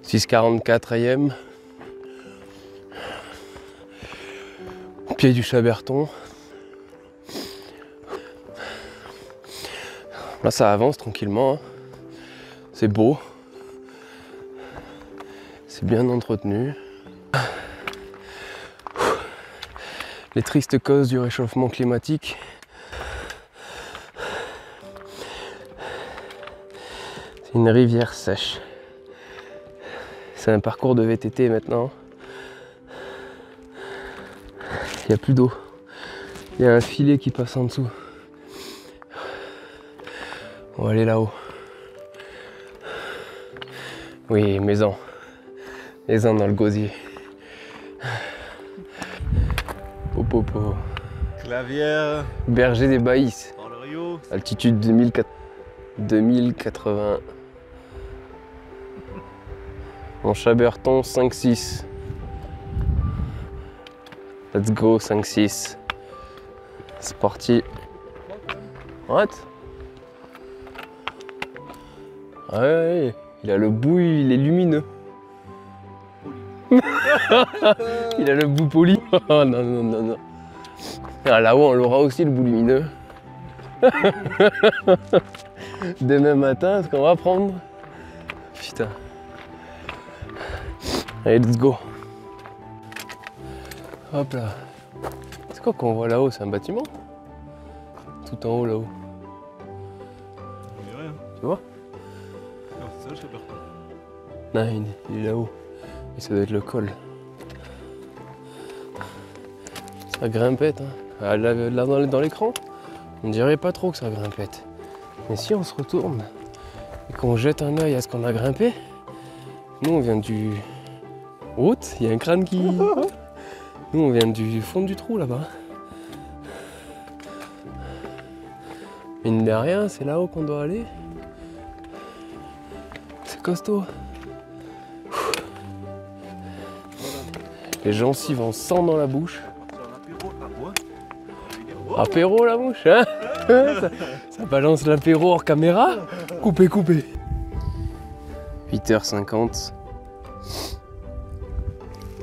644e. Au pied du Chaberton. Là ça avance tranquillement, hein. C'est beau. C'est bien entretenu. Les tristes causes du réchauffement climatique. C'est une rivière sèche. C'est un parcours de VTT maintenant. Il n'y a plus d'eau. Il y a un filet qui passe en dessous. On va aller là-haut. Oui, maison. Maison dans le gosier. Popo. Clavière. Berger des Baïs. Dans le Rio. Altitude 2080. En Chaberton 5-6. Let's go 5-6. C'est parti. What? Ouais, il a le bout, il est lumineux. Il a le bout poli. Oh non. Ah, là-haut, on l'aura aussi le bout lumineux. Demain matin, ce qu'on va prendre. Putain. Allez, let's go. Hop là. C'est quoi qu'on voit là-haut? C'est un bâtiment? Tout en haut là-haut. On dirait, hein. Tu vois? Non, c'est ça le Chaberton. Non, il est là-haut. Et ça doit être le col. Ça grimpette, hein. Ah, là dans l'écran, on dirait pas trop que ça grimpette. Mais si on se retourne et qu'on jette un œil à ce qu'on a grimpé, nous on vient du haut, il y a un crâne qui... Nous on vient du fond du trou là-bas. Mine de rien, c'est là-haut qu'on doit aller. C'est costaud. Les gencives en sang dans la bouche. Apéro la mouche, hein? ça balance l'apéro hors caméra. Coupé. 8h50.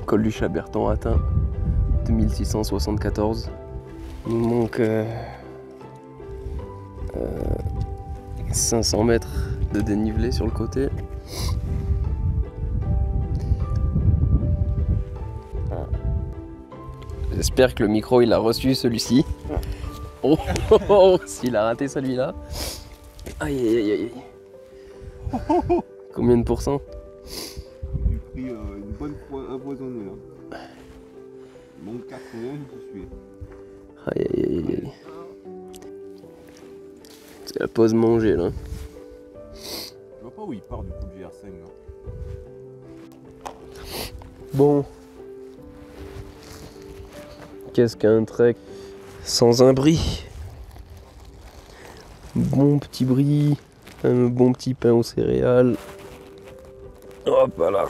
Col du Chaberton atteint. 2674. Il nous manque 500 mètres de dénivelé sur le côté. J'espère que le micro il a reçu celui-ci. Oh, s'il a raté celui-là. Aïe. Combien de pourcents? J'ai pris une bonne empoisonnée là. Il manque 80, je suis. Aïe. C'est la pause manger là. Je vois pas où il part du coup du R5 là. Bon. Qu'est-ce qu'un trek sans un brie? Bon petit brie, un bon petit pain aux céréales. Hop là.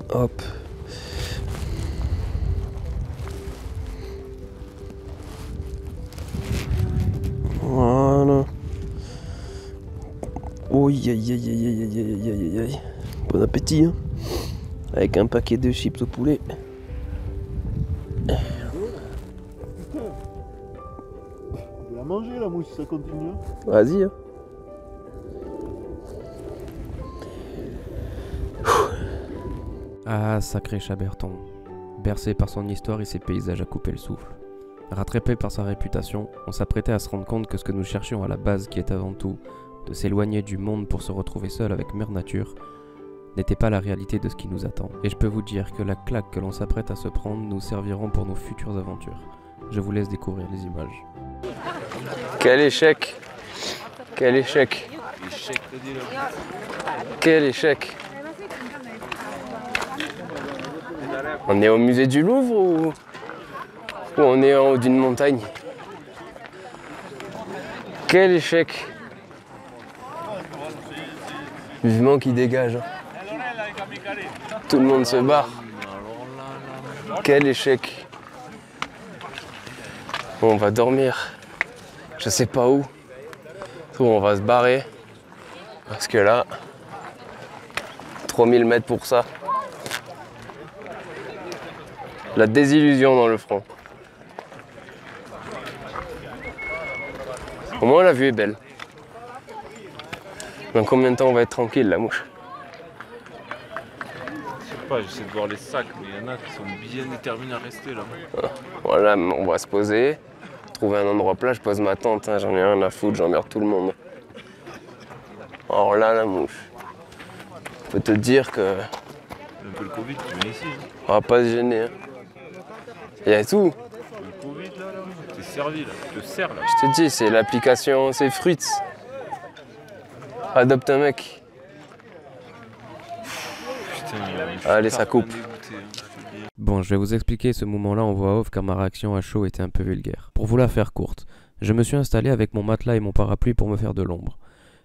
Hop. Voilà. Aïe. Bon appétit, hein. Avec un paquet de chips au poulet. On va la manger la mouche si ça continue. Vas-y, hein. Ah, sacré Chaberton. Bercé par son histoire et ses paysages à couper le souffle. Rattrapé par sa réputation, on s'apprêtait à se rendre compte que ce que nous cherchions à la base, qui est avant tout de s'éloigner du monde pour se retrouver seul avec Mère Nature, n'était pas la réalité de ce qui nous attend. Et je peux vous dire que la claque que l'on s'apprête à se prendre nous serviront pour nos futures aventures. Je vous laisse découvrir les images. Quel échec! Quel échec! Quel échec! On est au musée du Louvre ou on est en haut d'une montagne? Quel échec! Vivement qu'il dégage. Hein. Tout le monde se barre. Quel échec! Bon, on va dormir. Je sais pas où. On va se barrer. Parce que là, promis le mettre pour ça. La désillusion dans le front. Au moins la vue est belle. Dans combien de temps on va être tranquille la mouche? Je sais pas, j'essaie de voir les sacs, mais il y en a qui sont bien déterminés à rester là. Voilà, on va se poser, trouver un endroit plat, je pose ma tente, hein, j'en ai rien à foutre, j'emmerde tout le monde. Alors là, la mouche. Je peux te dire que Un peu le Covid, tu viens ici. Hein. on va pas se gêner. Hein. Il y a tout. Le Covid là, t'es servi là, tu te sers là. Je te dis, c'est l'application, c'est Fruits. Adopte un mec. Putain, Allez, ça coupe. Dégoûté, hein, je te le dis. Bon, je vais vous expliquer ce moment-là en voix off car ma réaction à chaud était un peu vulgaire. Pour vous la faire courte, je me suis installé avec mon matelas et mon parapluie pour me faire de l'ombre.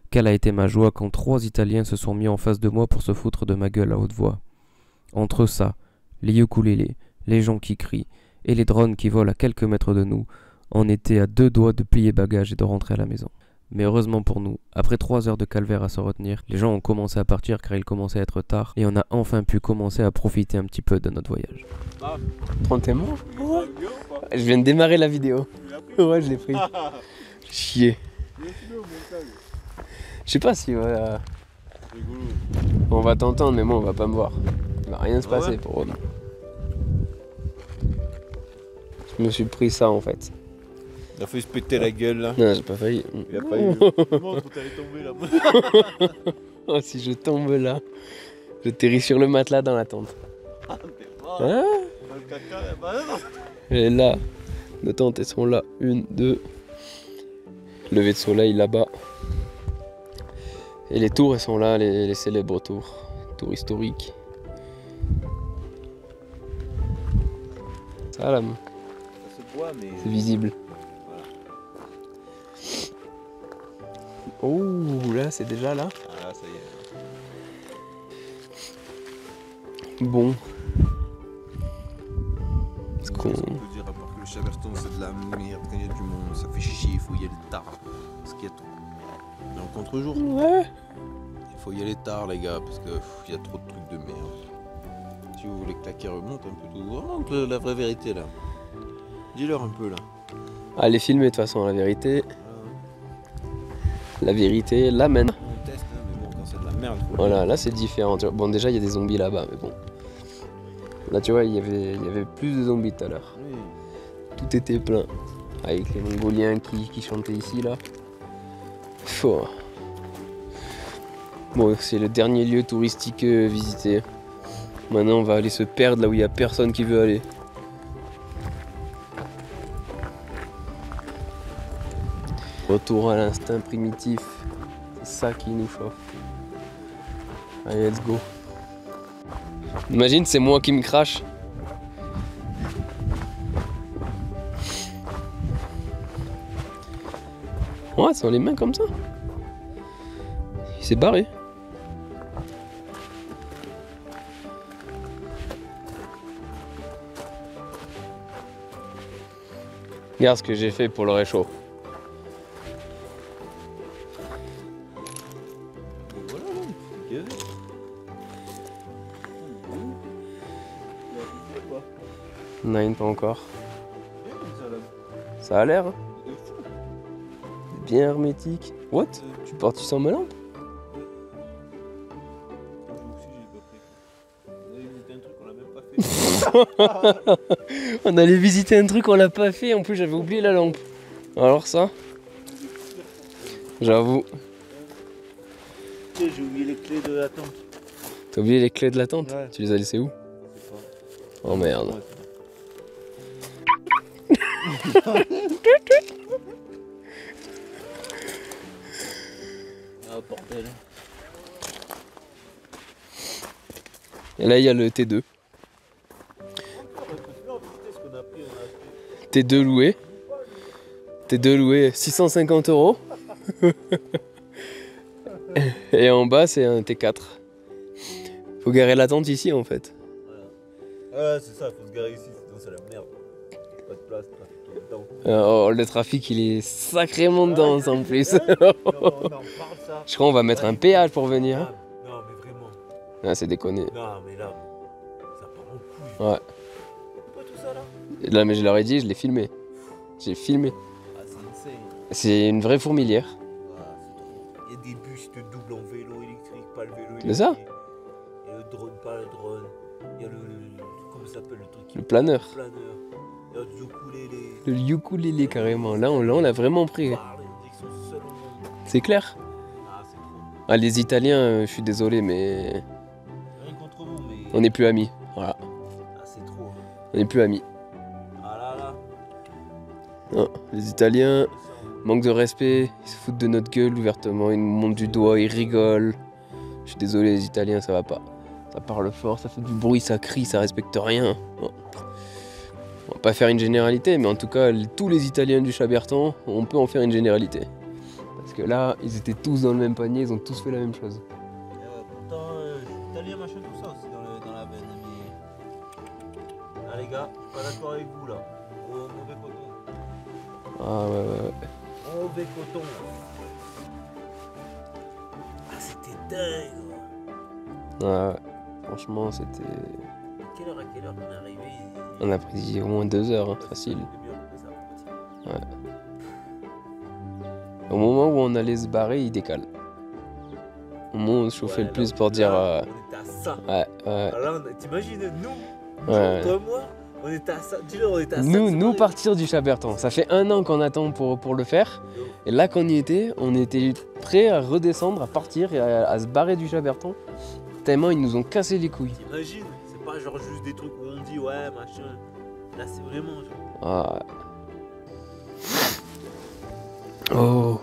Quelle a été ma joie quand 3 Italiens se sont mis en face de moi pour se foutre de ma gueule à haute voix. Entre ça, les ukulélés, les gens qui crient et les drones qui volent à quelques mètres de nous, on était à 2 doigts de plier bagages et de rentrer à la maison. Mais heureusement pour nous, après 3 heures de calvaire à se retenir, les gens ont commencé à partir car il commençait à être tard et on a enfin pu commencer à profiter un petit peu de notre voyage. Prends tes mains. Je viens de démarrer la vidéo. Ouais, je l'ai pris. Chier. Je sais pas si on va t'entendre, mais moi on va pas me voir. Il va rien se passer ouais. pour eux. Je me suis pris ça en fait. Il a failli se péter la gueule là. Non, j'ai pas failli. Il a pas eu. Comment t'allais tomber là? Oh, si je tombe là, je t'atterris sur le matelas dans la tente. Ah, Hein? le caca, bah non. Et là, nos tentes elles sont là. 1, 2. Lever de soleil là-bas. Et les tours elles sont là, les célèbres tours. Tours historiques. Ça là, Ça se voit, mais. c'est visible. Oh là c'est déjà là. Ah, ça y est. Bon. Est-ce qu'on... Qu'est-ce qu'on peut dire à part que le Chaberton c'est de la merde quand il y a du monde, ça fait chier, il faut y aller tard. Parce qu'il y a trop. Mais en contre-jour, Ouais. il faut y aller tard les gars, parce qu'il y a trop de trucs de merde. Si vous voulez que la quai remonte un peu tout, remonte la vraie vérité là. Dis-leur un peu là. Allez filmer de toute façon la vérité. La vérité l'amène. On teste, hein, mais bon, quand c'est de la merde, faut Voilà, là c'est différent. Tu vois. Bon déjà il y a des zombies là-bas, mais bon. Là tu vois il y avait plus de zombies tout à l'heure. Oui. Tout était plein. Avec les Mongoliens qui chantaient ici là. Oh. Bon c'est le dernier lieu touristique visité. Maintenant on va aller se perdre là où il n'y a personne qui veut aller. Retour à l'instinct primitif. C'est ça qui nous chauffe. Allez let's go. Imagine c'est moi qui me crache. Ouais, sans les mains comme ça. Il s'est barré. Regarde ce que j'ai fait pour le réchaud. Et voilà, là, il faut Non, pas encore. Ça a l'air. Hein. Bien hermétique. What? Tu sens ma lampe? On allait visiter un truc, on l'a pas fait. En plus, j'avais oublié la lampe. Alors ça, j'avoue. J'ai oublié les clés de la tente. T'as oublié les clés de la tente? Ouais. Tu les as laissées où? Oh merde. Ah bordel. Et là, il y a le T2. T2 loué. T2 loué 650 €. Et en bas, c'est un T4. Faut garer la tente ici en fait. Ouais, c'est ça, faut se garer ici, sinon c'est la merde. Pas de place, trafic tout le temps. Oh, le trafic il est sacrément dense en plus. On en parle ça. Je crois qu'on va mettre un péage pour venir. Non, mais vraiment. Ah, c'est déconné. Non, mais là, ça part en couille. Ouais. Pas tout ça là. Et là, mais je leur ai dit, je l'ai filmé. J'ai filmé. Ah, c'est insane. C'est une vraie fourmilière. Ah, c'est trop. Il y a des bus qui te doublent en vélo électrique, pas le vélo C'est électrique. ça. Il y a le drone, pas le drone. Il y a comment ça s'appelle le truc qui Le planeur. planeur. Il y a le ukulélé. Le ukulélé carrément. Là, on l'a vraiment pris. Parle, on dit qu'ils sont seuls au monde. C'est clair. Ah, c'est trop. Ah, les Italiens, je suis désolé, mais Rien contre vous, mais. on n'est plus amis. Voilà. Ah, c'est trop. On n'est plus amis. Ah là là. Non, les Italiens, C'est ça. manque de respect, ils se foutent de notre gueule ouvertement, ils nous montrent du doigt, ils rigolent. Je suis désolé, les Italiens, ça va pas. Ça parle fort, ça fait du bruit, ça crie, ça respecte rien. Bon. On va pas faire une généralité, mais en tout cas, tous les Italiens du Chaberton, on peut en faire une généralité. Parce que là, ils étaient tous dans le même panier, ils ont tous fait la même chose. Et ouais, pourtant, italien, machin, tout ça aussi dans la veine. Mais. Ah, les gars, pas d'accord avec vous là. Mauvais coton. Ah ouais. Mauvais coton. Ah, c'était dingue. Ouais, franchement, c'était... À quelle heure on est arrivé? On a pris au moins 2 heures, hein, facile. Ouais. Au moment où on allait se barrer, il décale. Au moment où on se chauffait le plus pour dire... On était à ça. Ouais. Alors là, t'imagines, nous, Ouais. toi et moi, on était à ça. Dis-le, on était à ça. Nous partir du Chaberton. Ça fait 1 an qu'on attend pour le faire. Et là qu'on y était, on était prêts à redescendre, à partir et à se barrer du Chaberton. Tellement ils nous ont cassé les couilles. T'imagines, c'est pas genre juste des trucs où on dit ouais, machin. Là, c'est vraiment genre. Ah. Oh,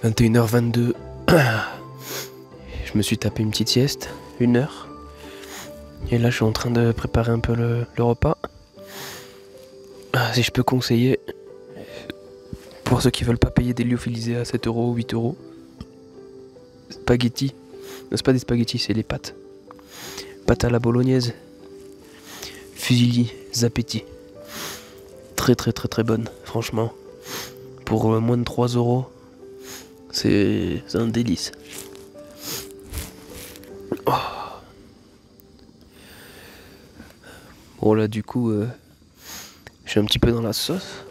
21h22. Je me suis tapé une petite sieste, 1 heure. Et là, je suis en train de préparer un peu le repas. Ah, si je peux conseiller, pour ceux qui veulent pas payer des lyophilisés à 7 euros ou 8 euros, spaghetti. Non, c'est pas des spaghettis, c'est les pâtes. Pâtes à la bolognaise. Fusilli, Zapetti. Très bonne, franchement. Pour moins de 3 euros, c'est un délice. Oh. Bon là du coup, je suis un petit peu dans la sauce.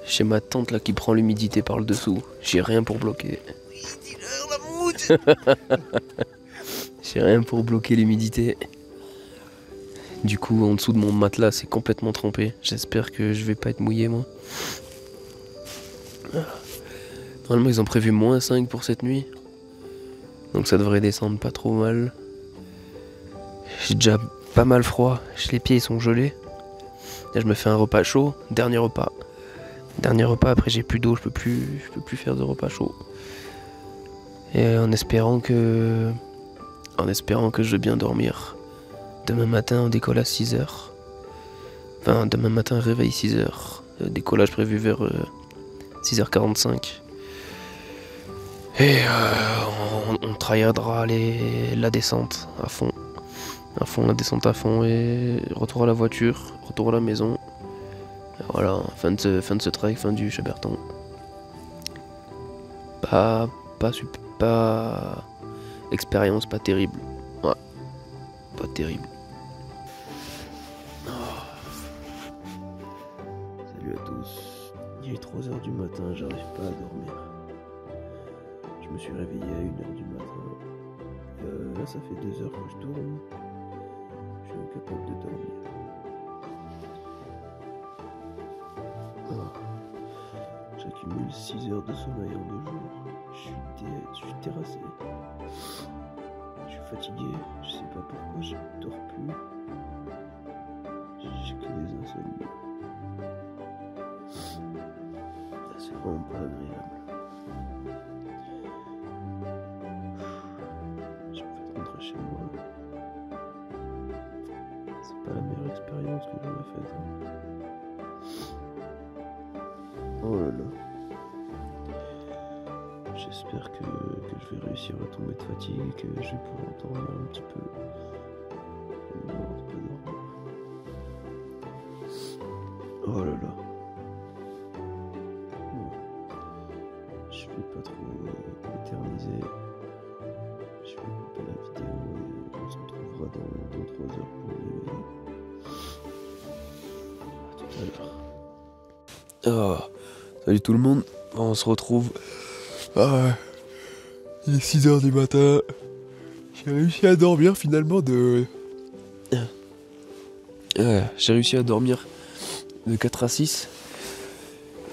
J'ai ma tante là qui prend l'humidité par le dessous. J'ai rien pour bloquer. Oui, dis-leur la moute. J'ai rien pour bloquer l'humidité. Du coup, en dessous de mon matelas, c'est complètement trempé. J'espère que je vais pas être mouillé, moi. Normalement, ils ont prévu -5 pour cette nuit. Donc ça devrait descendre pas trop mal. J'ai déjà pas mal froid. Les pieds ils sont gelés. Là, je me fais un repas chaud. Dernier repas. Après j'ai plus d'eau. Je peux plus faire de repas chaud. Et en espérant que je vais bien dormir. Demain matin, on décolle à 6h. Enfin, demain matin, réveil 6h. Décollage prévu vers 6h45. Et on tryhardera la descente à fond. La descente à fond. Et retour à la voiture, retour à la maison. Et voilà, fin de ce trek, fin du Chaberton. Pas expérience pas terrible. Ouais, pas terrible. Salut à tous. Il est 3h du matin, j'arrive pas à dormir. Je me suis réveillé à 1h du matin. Là, ça fait 2 heures que je tourne. Je suis incapable de dormir. J'accumule 6 heures de sommeil en 2 jours. Je suis terrassé. Je suis fatigué. Je sais pas pourquoi je dors plus. J'ai que des insomnies. C'est vraiment pas agréable. Je vais rentrer chez moi. C'est pas la meilleure expérience que j'en ai faite. Oh là là. J'espère que je vais réussir à tomber de fatigue et que je vais pouvoir dormir un petit peu. Non, pas dormir. Oh là là. Bon. Je vais pas trop m'éterniser. Je vais couper la vidéo dans 3 heures pour me réveiller. À tout à l'heure. Oh, salut tout le monde, on se retrouve. Ah, il est 6h du matin. J'ai réussi à dormir finalement de... j'ai réussi à dormir de 4 à 6.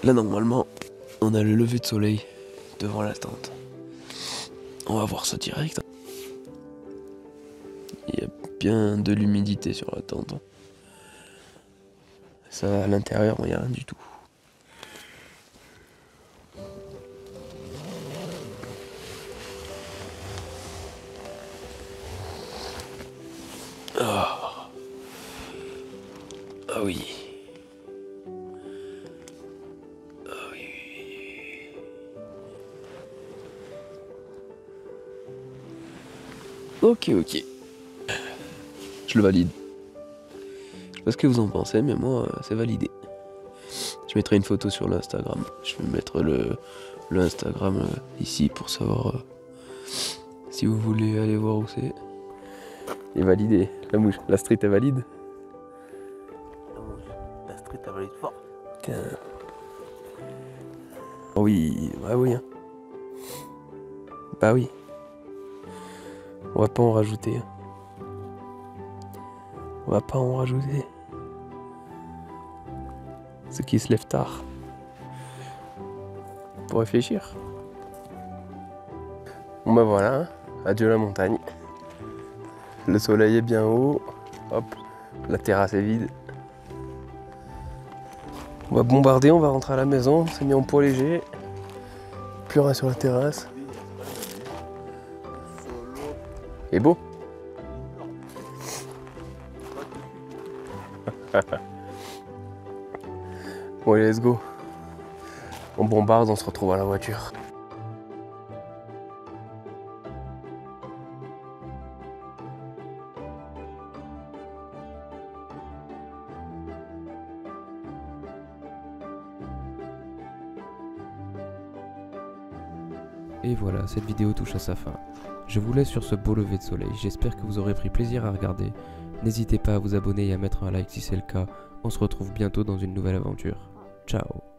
Là normalement, on a le lever de soleil devant la tente. On va voir ça direct. Il y a bien de l'humidité sur la tente. Ça, à l'intérieur, il n'y a rien du tout. Ah, ah oui. Ah oui. Ok. Je le valide. Je sais pas ce que vous en pensez, mais moi, c'est validé. Je mettrai une photo sur l'Instagram. Je vais mettre le Instagram ici pour savoir si vous voulez aller voir où c'est. Il est validé. La mouche, la street est valide. La street elle valide fort. Tiens. Oh oui, bah oui. Hein. Bah oui. On va pas en rajouter. On va pas en rajouter. Ceux qui se lèvent tard. Pour réfléchir. Bon bah voilà, hein. Adieu la montagne. Le soleil est bien haut. Hop, la terrasse est vide. On va bombarder, on va rentrer à la maison. On s'est mis en poids léger. Plus rien sur la terrasse. Il est beau. Bon allez, let's go. On bombarde, on se retrouve à la voiture. Et voilà, cette vidéo touche à sa fin. Je vous laisse sur ce beau lever de soleil, j'espère que vous aurez pris plaisir à regarder. N'hésitez pas à vous abonner et à mettre un like si c'est le cas. On se retrouve bientôt dans une nouvelle aventure. Ciao.